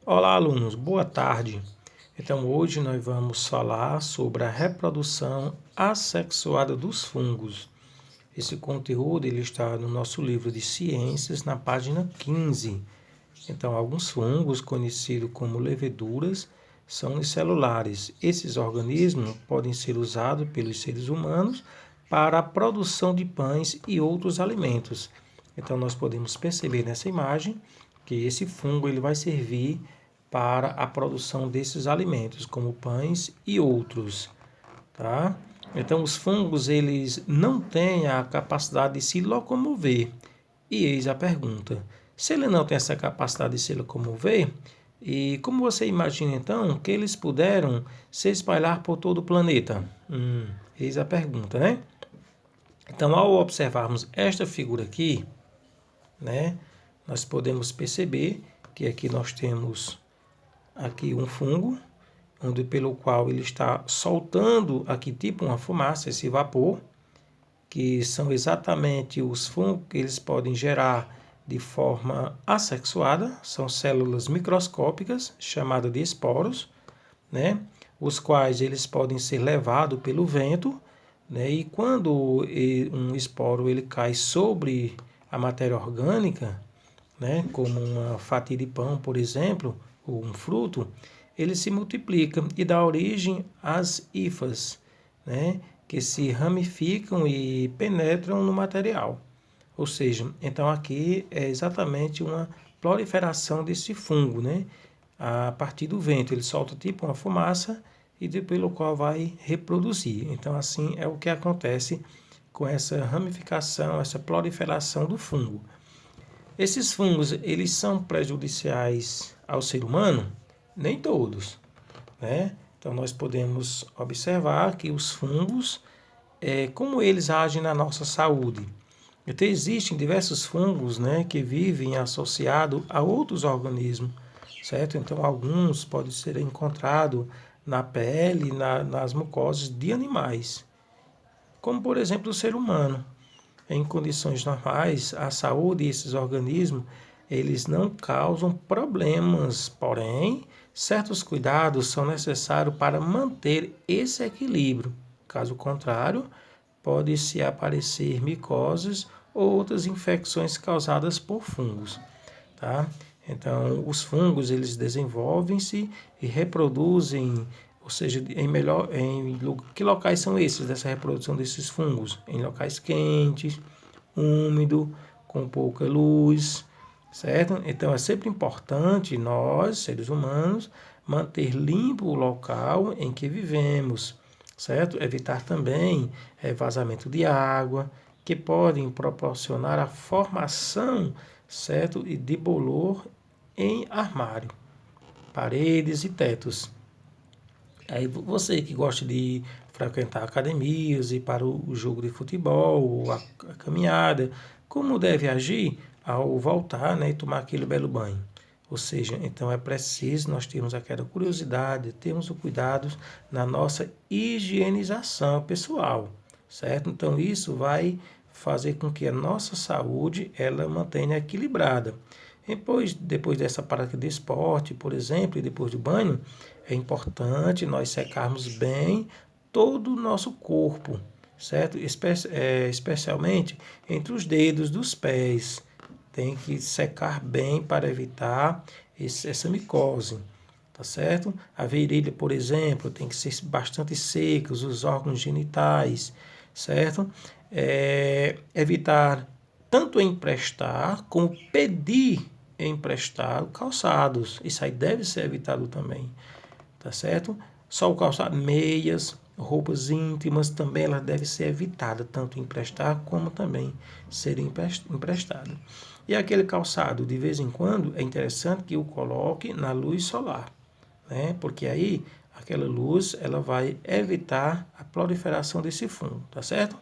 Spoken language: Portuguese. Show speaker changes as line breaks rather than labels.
Olá, alunos, boa tarde. Então, hoje nós vamos falar sobre a reprodução assexuada dos fungos. Esse conteúdo ele está no nosso livro de ciências, na página 15. Então, alguns fungos, conhecidos como leveduras, são unicelulares. Esses organismos podem ser usados pelos seres humanos para a produção de pães e outros alimentos. Então, nós podemos perceber nessa imagem que esse fungo ele vai servir para a produção desses alimentos, como pães e outros, tá? Então, os fungos eles não têm a capacidade de se locomover. E eis a pergunta: se ele não tem essa capacidade de se locomover, e como você imagina então que eles puderam se espalhar por todo o planeta? Eis a pergunta, né? Então, ao observarmos esta figura aqui, né, nós podemos perceber que aqui nós temos aqui um fungo, onde pelo qual ele está soltando aqui tipo uma fumaça, esse vapor, que são exatamente os fungos que eles podem gerar de forma assexuada, são células microscópicas chamadas de esporos, né? Os quais eles podem ser levados pelo vento, né? E quando um esporo ele cai sobre a matéria orgânica, né? Como uma fatia de pão, por exemplo, ou um fruto, ele se multiplica e dá origem às hifas, né? Que se ramificam e penetram no material. Ou seja, então aqui é exatamente uma proliferação desse fungo, né? A partir do vento, ele solta tipo uma fumaça e pelo qual vai reproduzir. Então assim é o que acontece com essa ramificação, essa proliferação do fungo. Esses fungos, eles são prejudiciais ao ser humano? Nem todos, né? Então nós podemos observar que os fungos, como eles agem na nossa saúde. Então, existem diversos fungos, né, que vivem associados a outros organismos, certo? Então, alguns podem ser encontrados na pele, nas mucosas de animais, como, por exemplo, o ser humano. Em condições normais, a saúde desses organismos, eles não causam problemas, porém, certos cuidados são necessários para manter esse equilíbrio. Caso contrário, pode-se aparecer micoses ou outras infecções causadas por fungos, tá? Então, os fungos, eles desenvolvem-se e reproduzem, ou seja, que locais são esses dessa reprodução desses fungos? Em locais quentes, úmido, com pouca luz, certo? Então, é sempre importante nós, seres humanos, manter limpo o local em que vivemos, certo? Evitar também vazamento de água, que podem proporcionar a formação, certo? E de bolor em armário, paredes e tetos. Aí você que gosta de frequentar academias e para o jogo de futebol, a caminhada, como deve agir ao voltar, né, e tomar aquele belo banho? Ou seja, então é preciso nós termos aquela curiosidade, termos o cuidado na nossa higienização pessoal, certo? Então isso vai fazer com que a nossa saúde ela mantenha equilibrada. Depois dessa prática de esporte, por exemplo, e depois do banho, é importante nós secarmos bem todo o nosso corpo, certo? Especialmente entre os dedos dos pés. Tem que secar bem para evitar essa micose, tá certo? A virilha, por exemplo, tem que ser bastante secos, os órgãos genitais, certo? Evitar tanto emprestar como pedir emprestado calçados. Isso aí deve ser evitado também, tá certo? Só o calçado, meias, roupas íntimas também elas devem ser evitadas, tanto emprestar como também serem emprestadas. E aquele calçado, de vez em quando, é interessante que o coloque na luz solar, né? Porque aí aquela luz ela vai evitar a proliferação desse fungo, tá certo?